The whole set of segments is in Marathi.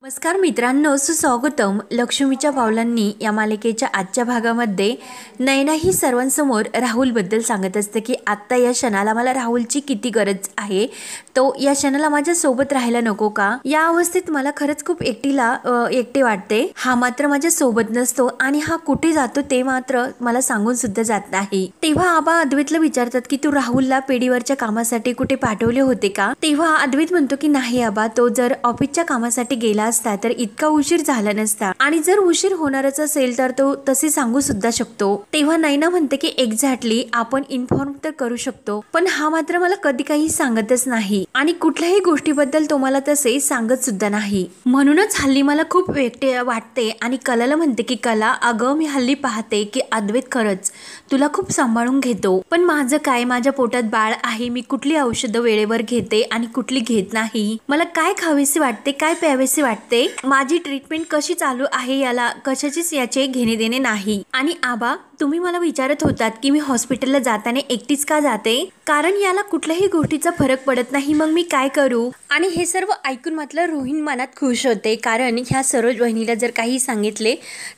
नमस्कार मित्रांनो, सुस्वागतम. लक्ष्मीच्या पावलांनी या मालिकेच्या आजच्या भागामध्ये नयना ही सर्वांसमोर राहुलबद्दल सांगत असते की आत्ता या क्षणाला मला राहुलची किती गरज आहे. तो या क्षणाला माझ्या सोबत राहायला नको का? या अवस्थेत मला खरंच खूप एकटे वाटते. हा मात्र माझ्या सोबत नसतो आणि हा कुठे जातो ते मात्र मला सांगून सुद्धा जात नाही. तेव्हा आबा अद्वैतला विचारतात की तू राहुलला पेढीवरच्या कामासाठी कुठे पाठवले होते का? तेव्हा अद्वैत म्हणतो की नाही आबा, तो जर ऑफिसच्या कामासाठी गेला असता तर इतका उशीर झाला नसता आणि जर उशीर होणारच असेल तर तो तसे सांगू सुद्धा शकतो. तेव्हा नयना म्हणते की एक्झॅक्टली आपण इन्फॉर्म तर करू शकतो, पण हा मात्र मला कधी काही सांगतच नाही आणि कुठल्याही गोष्टीबद्दल तो मला तसे सांगत सुद्धा नाही. म्हणूनच हल्ली मला खूप एकटे वाटते आणि कलाला म्हणते की कला, अगं मी हल्ली पाहते की अद्वैत खरंच तुला खूप सांभाळून घेतो, पण माझं काय, माझ्या पोटात बाळ आहे, मी कुठली औषधं वेळेवर घेते आणि कुठली घेत नाही, मला काय खावेसे वाटते, काय प्यावेसे वाटते, माझी ट्रीटमेंट कशी चालू आहे याला कशाचीच याचे घेणे देणे नाही. आणि आबा, तुम्ही मला विचारत होतात की मी हॉस्पिटलला जाताना एकटीच का जाते, कारण याला कुठल्याही गोष्टीचा फरक पडत नाही, मग मी काय करू? आणि हे सर्व ऐकून म्हटलं रोहिणी मनात खुश होते, कारण ह्या सरोज वहिनीला जर काही सांगितले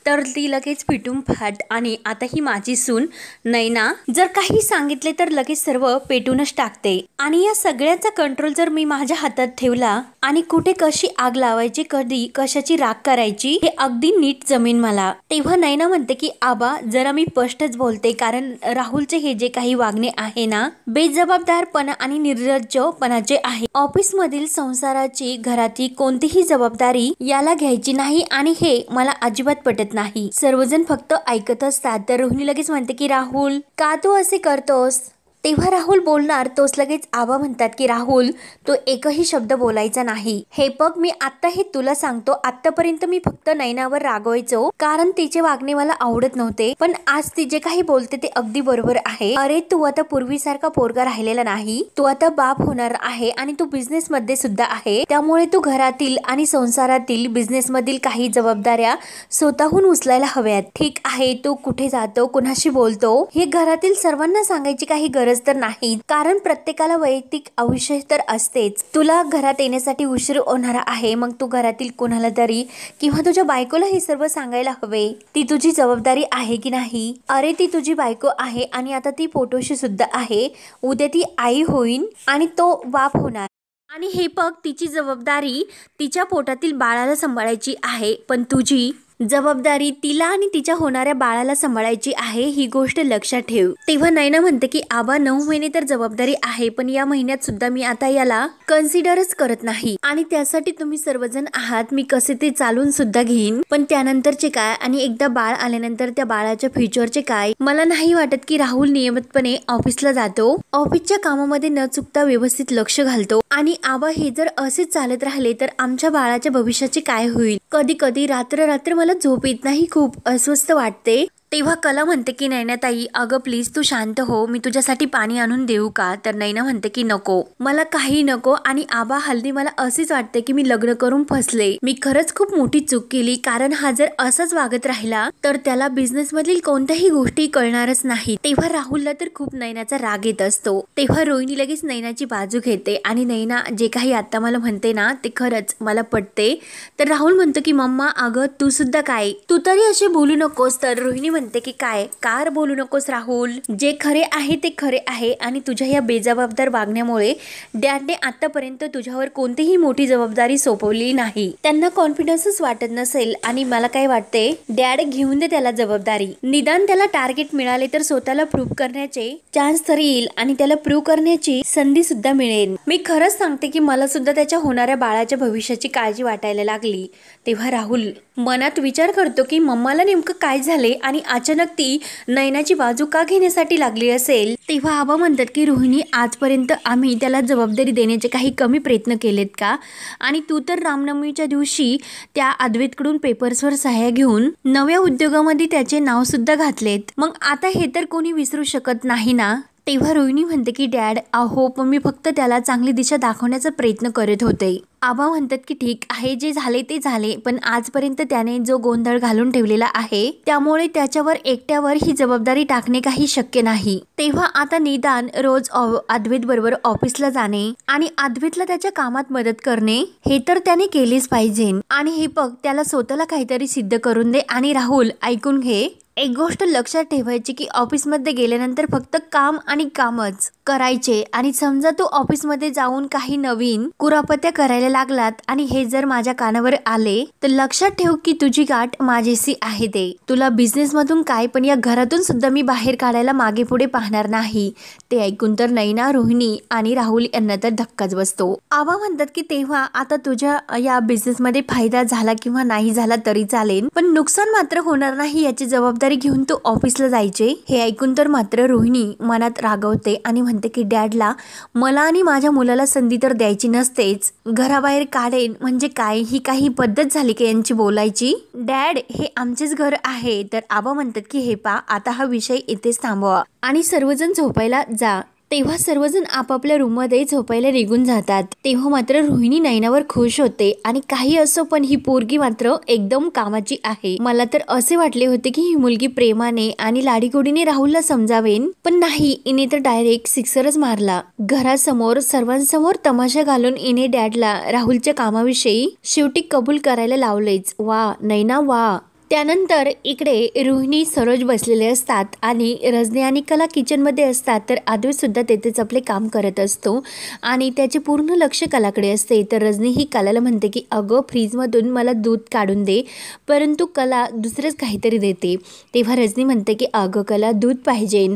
तर ती लगेच पिटून फाट. आणि आता ही माझी सून नयना जर काही सांगितले तर लगेच सर्व पेटूनच टाकते. आणि या सगळ्याचा कंट्रोल जर मी माझ्या हातात ठेवला आणि कुठे कशी आग लावायची, कधी कशाची राख करायची, हे अगदी नीट जमेन मला. तेव्हा नयना म्हणते की आबा, जरा मी स्पष्टच बोलते, कारण राहुलचे हे जे काही वागणे आहे ना, बेजबाबदारपणा आणि निर्लज्जपणाचे आहे. ऑफिस मधील संसाराची, घराची कोणतीही जबाबदारी याला घ्यायची नाही आणि हे मला अजिबात पटत नाही. सर्वजण फक्त ऐकत असतात. तर रोहिणी लगेच म्हणते की राहुल, का तू असे करतोस? तेव्हा राहुल बोलणार तोच लगेच आबा म्हणतात की राहुल, तो एकही शब्द बोलायचा नाही. हे बघ, मी आता हे तुला सांगतो, आतापर्यंत मी फक्त नयनावर रागवायचो कारण तिचे वागणे मला आवडत नव्हते, पण आज ती जे काही बोलते ते अगदी बरोबर आहे. अरे, तू आता पूर्वीसारखा पोरगा राहिलेला नाही, तू आता बाप होणार आहे आणि तू बिझनेस मध्ये सुद्धा आहे, त्यामुळे तू घरातील आणि संसारातील बिझनेस मधील काही जबाबदाऱ्या स्वतःहून उचलायला हव्यात. ठीक आहे, तू कुठे जातो, कुणाशी बोलतो, हे घरातील सर्वांना सांगायची काही गरज तर नाही, कारण प्रत्येकाला वैयक्तिक आयुष्य तर असतेच. तुला घरात येण्यासाठी उशीर होणार आहे, मग तू घरातील कोणाला तरी किंवा तुझ्या बायकोला हे सर्व सांगायला हवे. ती तुझी जबाबदारी आहे की नाही? अरे, ती तुझी बायको आहे आणि आता ती पोटोशी सुद्धा आहे, उद्या ती आई होईल आणि तो बाप होणार. आणि हे बघ, तिची जबाबदारी तिच्या पोटातील बाळाला सांभाळायची आहे, पण तुझी जबाबदारी तिला आणि तिच्या होणाऱ्या बाळाला सांभाळायची आहे, ही गोष्ट लक्षात ठेव. तेव्हा नयना म्हणते की आबा, 9 महिने तर जबाबदारी आहे, पण या महिन्यात सुद्धा मी आता याला कन्सिडरच करत नाही आणि त्यासाठी तुम्ही सर्वजण आहात. मी कसे ते चालून सुद्धा घेईन, पण त्यानंतरचे काय आणि एकदा बाळ आल्यानंतर त्या बाळाच्या फ्युचरचे काय? मला नाही वाटत की राहुल नियमितपणे ऑफिसला जातो, ऑफिसच्या कामामध्ये न चुकता व्यवस्थित लक्ष घालतो. आणि आबा, हे जर असेच चालत राहिले तर आमच्या बाळाच्या भविष्याचे काय होईल? कधी कधी रात्र मला झोप येत नाही, खूप अस्वस्थ वाटते. तेव्हा कला म्हणते की नयना ताई, अगं प्लीज तू शांत हो, मी तुझ्यासाठी पाणी आणून देऊ का? तर नयना म्हणते की नको, मला काही नको. आणि आबा, हल्ली मला असेच वाटते की मी लग्न करून फसले, मी खरंच खूप मोठी चूक केली, कारण हा जर असाच वागत राहिला तर त्याला बिझनेस मधील कोणत्याही गोष्टी कळणारच नाही. तेव्हा राहुलला तर खूप नयनाचा राग येत असतो. तेव्हा रोहिणी लगेच नयनाची बाजू घेते आणि नयना जे काही आता मला म्हणते ना ते खरंच मला पटते. तर राहुल म्हणतो की मम्मा, अगं तू सुद्धा काय, तू तरी असे बोलू नकोस. तर रोहिणी म्हणते की काय, कार बोलू नकोस राहुल, जे खरे आहे ते खरे आहे आणि तुझ्या या बेजबाबदार वागण्यामुळे डॅडने आतापर्यंत तुझ्यावर कोणतीही मोठी जबाबदारी सोपवली नाही. त्यांना कॉन्फिडन्सच वाटत नसेल आणि मला काय वाटते, डॅड घेऊन दे त्याला जबाबदारी, निदान त्याला टार्गेट मिळाले तर स्वतःला प्रूव्ह करण्याचे चान्स तरी येईल आणि त्याला प्रूव्ह करण्याची संधी सुद्धा मिळेल. मी खरंच सांगते की मला सुद्धा त्याच्या होणाऱ्या बाळाच्या भविष्याची काळजी वाटायला लागली. तेव्हा राहुल मनात विचार करतो की मम्माला नेमकं काय झाले आणि अचानक ती नयनाची बाजू का घेण्यासाठी लागली असेल. तेव्हा आबा म्हणतात की रोहिणी, आजपर्यंत आम्ही त्याला जबाबदारी देण्याचे काही कमी प्रयत्न केलेत का? आणि तू तर रामनवमीच्या दिवशी त्या अद्वैतकडून पेपर्सवर सह्या घेऊन नव्या उद्योगामध्ये त्याचे नाव सुद्धा घातलेत, मग आता हे तर कोणी विसरू शकत नाही ना. तेव्हा रोहिणी म्हणते की डॅड अहो पण मी फक्त त्याला चांगली दिशा दाखवण्याचा प्रयत्न करत होते. आबा म्हणतात की ठीक आहे, जे झाले ते झाले, पण आजपर्यंत त्याने जो गोंधळ घालून ठेवलेला आहे त्यामुळे त्याच्यावर एकट्यावर ही जबाबदारी टाकणे काही शक्य नाही. तेव्हा आता निदान रोज अद्वैत बरोबर ऑफिसला जाणे आणि अद्वैतला त्याच्या कामात मदत करणे हे तर त्याने केलेच पाहिजे. आणि हे बघ त्याला स्वतःला काहीतरी सिद्ध करून दे. आणि राहुल ऐकून घे, एक गोष्ट लक्षात ठेवायची की ऑफिसमध्ये गेल्यानंतर फक्त काम आणि कामच करायचे. आणि समजा तू ऑफिसमध्ये जाऊन काही नवीन कुरापत्या करायला लागलात आणि हे जर माझ्या कानावर आले तर लक्षात ठेव की तुझी गाठ माझीशी आहे. ते तुला बिझनेस मधून काय पण या घरातून सुद्धा मी बाहेर काढायला मागे पुढे पाहणार नाही. ते ऐकून तर नैना, रोहिणी आणि राहुल यांना तर धक्काच बसतो. आबा म्हणतात की तेव्हा आता तुझ्या या बिझनेस मध्ये फायदा झाला किंवा नाही झाला तरी चालेल, पण नुकसान मात्र होणार नाही याची जबाबदारी घेऊन तू ऑफिसला जायचे. हे ऐकून तर मात्र रोहिणी मनात रागवते आणि म्हणते की डॅडला मला आणि माझ्या मुलाला संधी तर द्यायची नसतेच, घराबाहेर काढेन म्हणजे काय, ही काही पद्धत झाली की यांची बोलायची. डॅड हे आमचेच घर आहे. तर आबा म्हणतात की हे पा आता हा विषय इथेच थांबवा आणि सर्वजण झोपायला जा. तेव्हा सर्वजण आपापल्या रूम मध्ये झोपायला निघून जातात. तेव्हा मात्र रोहिणी नैनावर खुश होते आणि काही असो पण ही पोरगी मात्र एकदम कामाची आहे. मला तर असे वाटले होते की ही मुलगी प्रेमाने आणि लाडीगोडीने राहुलला समजावेन, पण नाही, इने तर डायरेक्ट सिक्सरच मारला. घरासमोर सर्वांसमोर तमाशा घालून इने डॅडला राहुलच्या कामाविषयी शेवटी कबूल करायला लावलेच. वा नैना वा. त्यानंतर इकडे रोहिणी, सरोज बसलेले असतात आणि रजनी आणि कला किचन मध्ये असतात. तर अद्वैत सुद्धा तेथेच आपले काम करत असतो आणि त्याचे पूर्ण लक्ष कलाकडे असते. तर रजनी ही कलाला म्हणते की अगं फ्रीज मधून मला दूध काढून दे, परंतु कला दुसरेच काहीतरी देते. तेव्हा रजनी म्हणते की अगं कला दूध पाहिजे.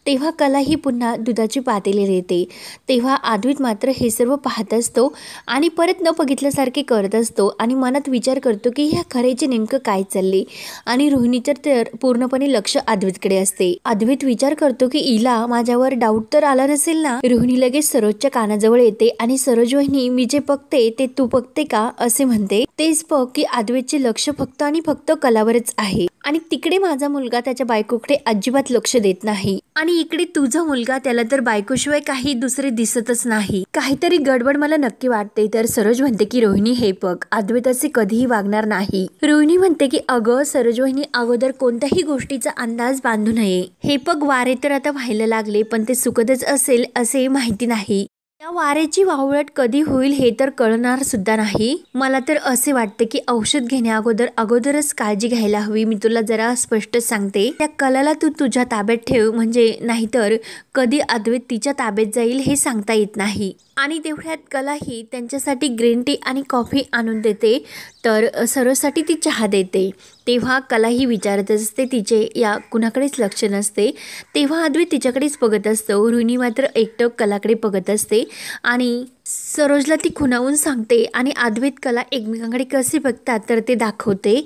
तेव्हा कला ही पुन्हा दुधाची पातेली देते. तेव्हा अद्वैत मात्र हे सर्व पाहत असतो आणि परत न बघितल्यासारखे करत असतो आणि मनात विचार करतो की ह्या खरेचे नेमकं काय चालले. आणि रोहिणीचं तर पूर्णपणे लक्ष अद्वैतकडे असते. अद्वैत विचार करतो की इला माझ्यावर डाऊट तर आला नसेल ना. रोहिणी लगेच सरोजच्या कानाजवळ येते आणि सरोज वहिनी मी जे बघते ते तू बघते का असे म्हणते. तेच बघ की अद्वैतचे लक्ष फक्त आणि फक्त कलावरच आहे आणि तिकडे माझा मुलगा त्याच्या बायकोकडे अजिबात लक्ष देत नाही आणि इकडे तुझा मुलगा त्याला तर बायकोशिवाय काही दुसरे दिसतच नाही. काहीतरी गडबड मला नक्की वाटते. तर सरोज म्हणते की रोहिणी हे बघ अद्वैत असे कधीही वागणार नाही. रोहिणी म्हणते की अगं सरोज वहिनी अगोदर कोणत्याही गोष्टीचा अंदाज बांधू नये. हे बघ वारे तर आता व्हायला लागले, पण ते सुखदच असेल असे माहिती नाही. या वाऱ्याची वावळट कधी होईल हे तर कळणार सुद्धा नाही. मला तर असे वाटते की औषध घेण्या अगोदरच काळजी घ्यायला हवी. मी तुला जरा स्पष्ट सांगते, त्या कलाला तू तुझ्या ताब्यात ठेव, म्हणजे नाहीतर कधी अद्वैत तिच्या ताब्यात जाईल हे सांगता येत नाही. आणि तेवढ्यात कला ही त्यांच्यासाठी ग्रीन टी आणि कॉफी आणून देते. तर सरोजसाठी ती चहा देते. तेव्हा कला ही विचारत असते, तिचे या कुणाकडेच लक्ष नसते. तेव्हा अद्वैत तिच्याकडेच बघत असतो. रोहिणी मात्र एकटक कलाकडे बघत असते आणि सरोजला ती खुणावून सांगते आणि अद्वैत कला एकमेकांकडे कसे बघतात तर ते दाखवते.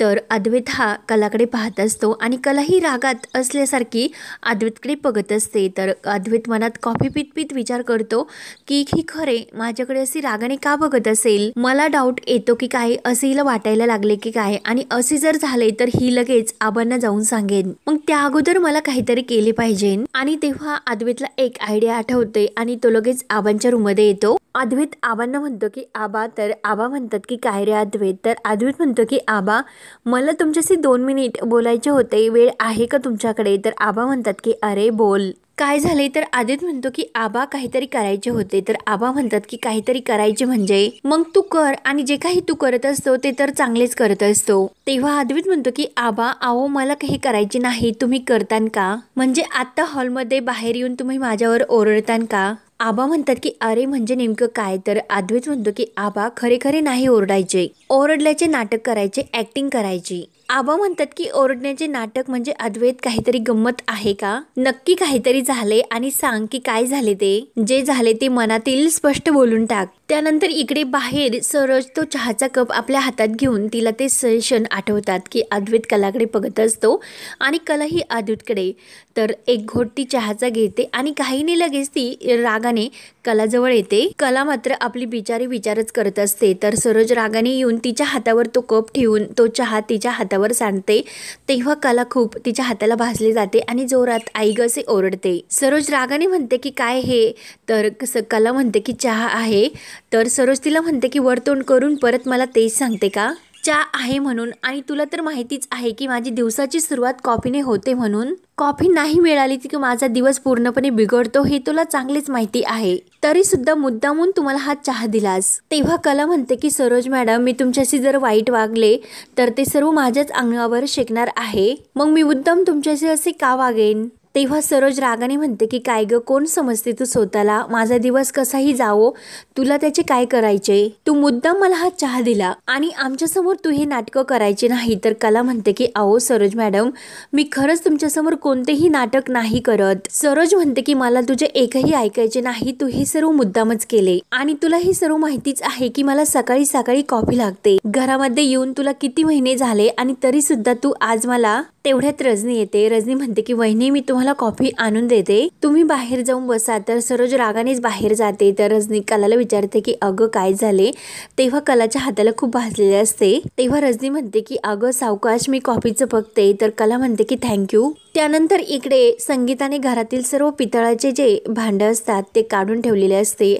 तर अद्वैत हा कलाकडे पाहत असतो आणि कला ही रागात असल्यासारखी अद्वैतकडे बघत असते. तर अद्वैत मनात कॉफी पीत पीत विचार करतो की ही खरे माझ्याकडे अशी रागाने का बघत असेल. मला डाऊट येतो की काय असे हिला वाटायला लागले की काय, आणि असे जर झाले तर ही लगेच आबांना जाऊन सांगेन, मग त्या अगोदर मला काहीतरी केले पाहिजे. आणि तेव्हा अद्वैतला एक आयडिया आठवते आणि तो लगेच आबांच्या रूम मध्ये येतो. अद्वैत आबांना म्हणतो की आबा. तर आबा म्हणतात की काय रे अद्वैत. तर अद्वैत म्हणतो की आबा मला तुमच्याशी 2 मिनिट बोलायचे होते, वेळ आहे का तुमच्याकडे. तर आबा म्हणतात की अरे बोल, काय झाले. तर अद्वैत म्हणतो की आबा काहीतरी करायचे होते. तर आबा म्हणतात की काहीतरी करायचे म्हणजे मग तू कर, आणि जे काही तू करत असतो ते तर चांगलेच करत असतो. तेव्हा अद्वैत म्हणतो की आबा आओ मला काही करायचे नाही, तुम्ही करतान का, म्हणजे आता हॉलमध्ये बाहेर येऊन तुम्ही माझ्यावर ओरडतान का. आबा म्हणतात की अरे म्हणजे नेमकं काय. तर अद्वैत म्हणतो की आबा खरे खरे नाही ओरडायचे, ओरडल्याचे नाटक करायचे, ऍक्टिंग करायची. आबा म्हणतात की ओरडण्याचे नाटक म्हणजे अद्वैत काहीतरी गंमत आहे का, नक्की काहीतरी झाले आणि सांग की काय झाले. ते जे झाले ते मनातील स्पष्ट बोलून टाक. त्यानंतर इकडे बाहेर सरोज तो चहाचा कप आपल्या हातात घेऊन तिला ते क्षण आठवतात की अद्वैत कलाकडे बघत असतो आणि कला ही अद्वैतकडे. तर एक घोट ती चहाचा घेते आणि काही नाही लगेच ती रागाने कलाजवळ येते. कला मात्र आपली बिचारी विचारच करत असते. तर सरोज रागाने येऊन तिच्या हातावर तो कप ठेवून तो चहा तिच्या हातावर हातावर सांडते तेव्हा कला खूप तिच्या हाताला भाजली जाते आणि जोरात आई ग असे ओरडते। सरोज रागाने म्हणते की काय हे, तर कला म्हणते की चहा आहे। तर सरोज तिला म्हणते की वरतोंड करून परत मला तेच सांगते का चहा आहे म्हणून, आणि तुला तर माहितीच आहे की माझी दिवसाची सुरुवात कॉफीने होते म्हणून। कॉफी नाही मिळाली की माझा दिवस पूर्णपणे बिघडतो हे तुला चांगलेच माहिती आहे, तरी सुद्धा मुद्दामून तुम्हाला हा चहा दिलास। तेव्हा कला म्हणते की सरोज मॅडम, मी तुमच्याशी जर वाईट वागले तर ते सर्व माझ्याच अंगावर शेकणार आहे, मग मी मुद्दाम तुमच्याशी असे का वागेन। तेव्हा सरोज रागाने म्हणते की काय ग, कोण समजते तू स्वतःला, माझा दिवस कसाही जावो तुला त्याचे काय करायचे, तू मुद्दाम मला हा चहा दिला आणि आमच्या समोर तू हे नाटकं करायचे नाही। तर कला म्हणते की अहो सरोज मॅडम, मी खरंच तुमच्या समोर कोणतेही नाटक नाही करत। सरोज म्हणते की मला तुझे एकही ऐकायचे नाही, तू हे सर्व मुद्दामच केले आणि तुला हे सर्व माहितीच आहे की मला सकाळी सकाळी कॉफी लागते। घरामध्ये येऊन तुला किती महिने झाले आणि तरी सुद्धा तू आज मला। तेवढ्यात रजनी येते। रजनी म्हणते की वहिनी, मी तुम्हाला कॉफी आणून देते, तुम्ही बाहेर जाऊन बसा। तर सरोज रागानेच बाहेर जाते। तर रजनी कलाला विचारते की अगं काय झाले, तेव्हा कलाच्या हाताला खूप भाजलेले असते। तेव्हा रजनी म्हणते की अगं सावकाश, मी कॉफीचं बघते। तर कला म्हणते की थँक्यू। त्यानंतर इकडे संगीताने घरातील सर्व पितळाचे जे भांड असतात ते काढून ठेवलेले असते।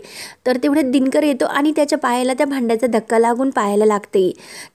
तर तेवढ्यात दिनकर येतो आणि त्याच्या पायाला त्या भांड्याचा धक्का लागून पायाला लागते।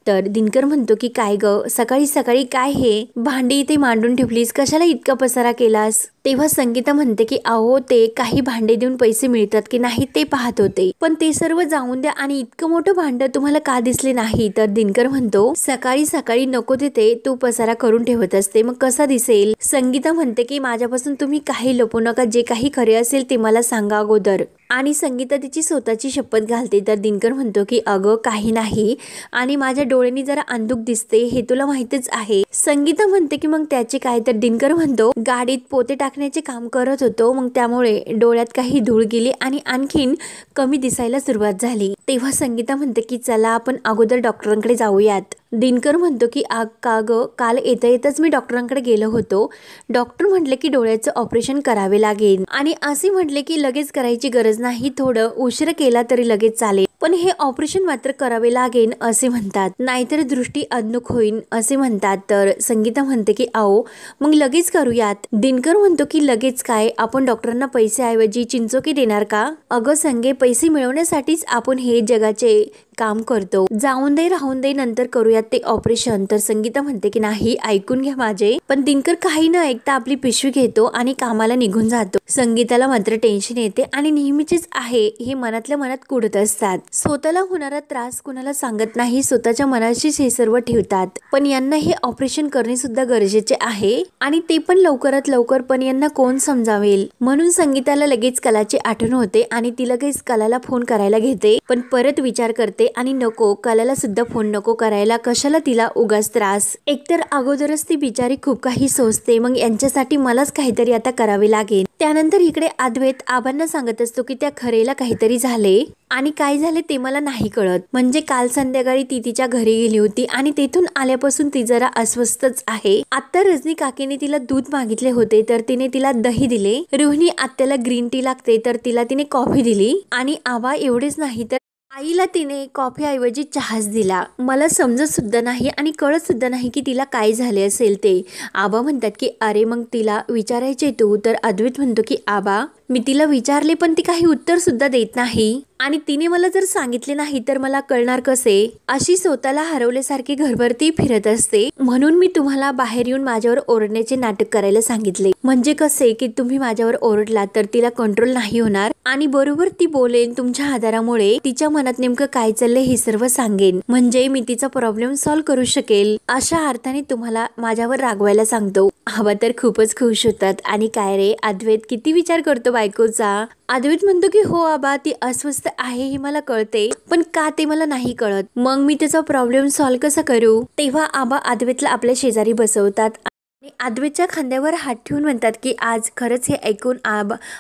तर दिनकर म्हणतो की काय ग, सकाळी सकाळी काय हे भांडी इथे मांडून ठेवलीस, कशाला इतका पसारा केलास। तेव्हा संगीता म्हणते की अहो ते काही भांडे देऊन पैसे मिळतात की नाही ते पाहत होते, पण ते सर्व जाऊन द्या आणि इतकं मोठं भांड तुम्हाला का दिसले नाही। तर दिनकर म्हणतो सकाळी सकाळी नको तिथे तू पसारा करून ठेवत असते, मग कसा दिसेल। संगीता म्हणते की माझ्यापासून तुम्ही काही लपू नका, जे काही खरे असेल ते मला सांगा अगोदर। आणि संगीता तिची स्वतःची शपथ घालते। तर दिनकर म्हणतो की अगं काही नाही आणि माझ्या डोळ्यांनी जरा अंधुक दिसते हे तुला माहितच आहे। संगीता म्हणते की मग त्याचे काय। तर दिनकर म्हणतो गाडीत पोते टाकण्याचे काम करत होतो, मग त्यामुळे डोळ्यात काही धूळ गेली आणि आणखीन कमी दिसायला सुरुवात झाली। तेव्हा संगीता म्हणते की चला आपण अगोदर डॉक्टरांकडे जाऊयात। दिनकर म्हणतो की का ग, काल येता येताच मी डॉक्टरांकडे गेलो होतो, डॉक्टर म्हटले की डोळ्याचं ऑपरेशन करावे लागेल आणि असे म्हटले की लगेच करायची गरज नाही, थोडं उशीर केला तरी लगेच चालेल, पण हे ऑपरेशन मात्र करावे लागेल असे म्हणतात, नाहीतर दृष्टी अधनुक होईल असे म्हणतात। तर संगीता म्हणते की आओ मग लगेच करूयात। दिनकर म्हणतो की लगेच काय, आपण डॉक्टरांना पैसे चिंचोके देणार का। अगं संगे, पैसे मिळवण्यासाठीच आपण हे जगाचे काम करतो, जाऊन दे राहून दे नंतर करूयात ते ऑपरेशन। तर संगीता म्हणते की नाही, ऐकून घ्या माझे। पण दिनकर काही न ऐकता आपली पिशवी घेतो आणि कामाला निघून जातो। संगीताला मात्र टेन्शन येते आणि नेहमीचेच आहे हे मनातल्या मनात कुढत असतात। स्वतःला होणारा त्रास कुणाला सांगत नाही, स्वतःच्या मनाशीच हे सर्व ठेवतात। पण यांना हे ऑपरेशन करणे सुद्धा गरजेचे आहे आणि ते पण लवकरात लवकर, पण यांना कोण समजावेल। म्हणून संगीताला लगेच कलाची आठवण होते आणि ती लगेच कलाला फोन करायला घेते, पण परत विचार करते आणि नको, कलाला सुद्धा फोन नको करायला, कशाला तिला उगाच त्रास। एकतर अगोदरच ती बिचारी खूप काही सोचते, मग यांच्यासाठी मलाच काहीतरी आता करावे लागेल। त्यानंतर इकडे अद्वैत आबांना सांगत असतो की त्या खरेला काहीतरी झाले आणि काय झाले ते मला नाही कळत, म्हणजे काल संध्याकाळी ती तिच्या घरी गेली होती आणि तेथून आल्यापासून ती जरा अस्वस्थच आहे। आता रजनी काकीने तिला दूध मागितले होते तर तिने तिला दही दिले, रोहिणी आत्याला ग्रीन टी लागते तर तिला तिने कॉफी दिली आणि आबा एवढेच नाही तर आईला तिने कॉफी ऐवजी चहाच दिला। मला समजत सुद्धा नाही आणि कळत सुद्धा नाही की तिला काय झाले असेल ते। आबा म्हणतात की अरे मग तिला विचारायचे तू। तर अद्वैत म्हणतो की आबा मी तिला विचारले पण ती काही उत्तर सुद्धा देत नाही आणि तिने मला जर सांगितले नाही तर मला कळणार कसे। अशी स्वतःला हरवल्यासारखी घरभरती फिरत असते, म्हणून मी तुम्हाला बाहेर येऊन माझ्यावर ओरडण्याचे नाटक करायला सांगितले, म्हणजे कसे की तुम्ही माझ्यावर ओरडला तर तिला कंट्रोल नाही होणार आणि बरोबर ती बोलेन तुमच्या आधारामुळे, तिच्या मनात नेमकं काय चाललंय हे सर्व सांगेन, म्हणजे मी तिचा प्रॉब्लेम सॉल्व्ह करू शकेल। अशा अर्थाने तुम्हाला माझ्यावर रागवायला सांगतो। आबा तर खूपच खुश होतात आणि काय रे अद्वैत किती विचार करतो बायकोचा। अद्वैत म्हणतो की हो आबा, ती अस्वस्थ आहे हे मला कळते, पण का ते मला नाही कळत, मग मी त्याचा प्रॉब्लेम सॉल्व्ह कसा करू। तेव्हा आबा अद्वैतला आपल्या शेजारी बसवतात आणि अद्वैतच्या खांद्यावर हात ठेवून म्हणतात की आज खरंच हे ऐकून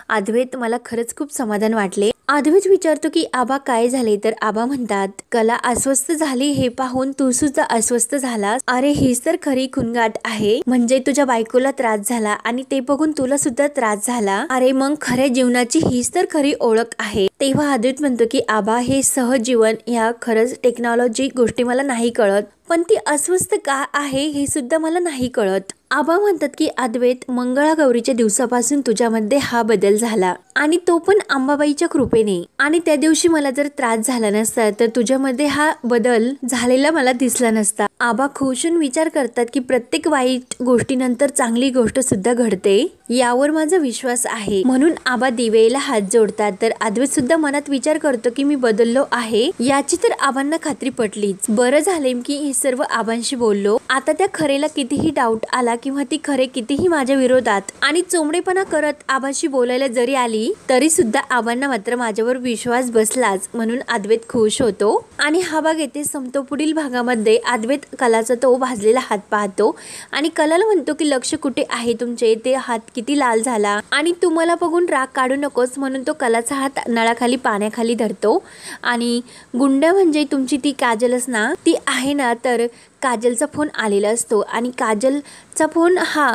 अद्वैत मला खरंच खूप समाधान वाटले अद्वैत विचारतो की आबा काय झाले, तर आबा म्हणतात कला अस्वस्थ झाली हे पाहून तू सुद्धा अस्वस्थ झालास. अरे हीच तर खरी खुणगाट आहे, म्हणजे तुझ्या बायकोला त्रास झाला आणि ते बघून तुला सुद्धा त्रास झाला. अरे मग खऱ्या जीवनाची हीच तर खरी ओळख आहे. तेव्हा अद्वैत म्हणतो की आबा हे सहजीवन ह्या खरंच टेक्नॉलॉजी गोष्टी मला नाही कळत, पण ती अस्वस्थ का आहे हे सुद्धा मला नाही कळत. आबा म्हणतात की अद्वैत मंगळागौरीच्या दिवसापासून तुझ्यामध्ये हा बदल झाला आणि तो पण अंबाबाईच्या कृपेने. आणि त्या दिवशी मला जर त्रास झाला नसता तर तुझ्यामध्ये हा बदल झालेला मला दिसला नसता. आबा खुशून विचार करतात की प्रत्येक वाईट गोष्टीनंतर चांगली गोष्ट सुद्धा घडते, यावर माझा विश्वास आहे. म्हणून आबा दिवेला हात जोडतात. तर अद्वैत सुद्धा मनात विचार करतो की मी बदललो आहे, याची तर आबांना खात्री पटलीच. बरं झाले की हे सर्व आबांशी बोललो. आता त्या खरेला कितीही डाऊट आला किंवा ती खरे कितीही माझ्या विरोधात आणि चोमडेपणा करत आबांशी बोलायला जरी आली तरी सुद्धा आबांना मात्र माझ्यावर विश्वास बसलाच. म्हणून अद्वैत खुश होतो आणि हा भाग येथे संपतो. पुढील भागामध्ये अद्वैत कलाचा तो भाजलेला हात पाहतो आणि कलाला म्हणतो की लक्ष कुठे आहे तुमचे, ते हात किती लाल झाला आणि तुम्हाला बघून राग काढू नकोस. म्हणून तो कलाचा हात नळाखाली पाण्याखाली धरतो आणि गुंड म्हणजे तुमची ती काजलच ना, ती आहे ना. तर काजलचा फोन आलेला असतो आणि काजलचा फोन हा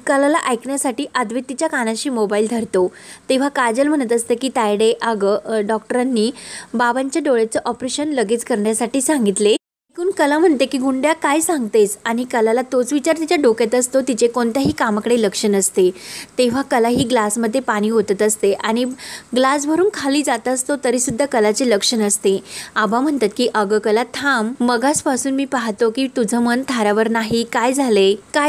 कलाला ऐकण्यासाठी अद्वैत तिच्या कानाशी मोबाईल धरतो. तेव्हा काजल म्हणत असते की तायडे अगं डॉक्टरांनी बाबांच्या डोळ्याचं ऑपरेशन लगेच करण्यासाठी सांगितले. ऐकून कला म्हणते की गुंड्या काय सांगतेस, आणि कलाला तोच विचार तिच्या डोक्यात असतो. तिचे कोणत्याही कामाकडे लक्ष नसते. तेव्हा कला ही ग्लासमध्ये पाणी ओतत असते आणि ग्लास भरून खाली जात असतो तरी सुद्धा कलाचे लक्ष नसते. आबा म्हणतात की अगं कला थांब, मगासपासून मी पाहतो की तुझं मन थारावर नाही. काय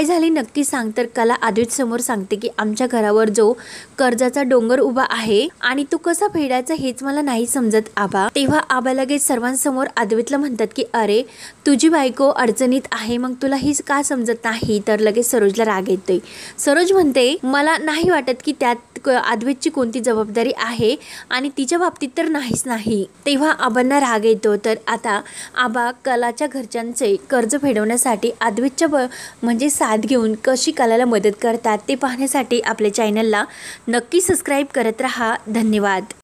झाले नक्की सांग. तर कला अद्वैत समोर सांगते की आमच्या घरावर जो कर्जाचा डोंगर उभा आहे आणि तो कसा फेडायचा हेच मला नाही समजत आबा. तेव्हा आबा लगेच सर्वांसमोर अद्वैतला म्हणतात की अरे तुझी बायको अडचणीत आहे, मग तुला ही का समजत नाही. तर लगेच सरोजला राग येतोय. सरोज म्हणते मला नाही वाटत की त्यात अद्वैतची कोणती जबाबदारी आहे आणि तिच्या बाबतीत तर नाहीच नाही. तेव्हा आबांना राग येतो. तर आता आबा कलाच्या घरच्यांचे कर्ज फेडवण्यासाठी अद्वैतच्या म्हणजे साथ घेऊन कशी कलाला मदत करतात ते पाहण्यासाठी आपल्या चॅनलला नक्की सबस्क्राईब करत राहा. धन्यवाद.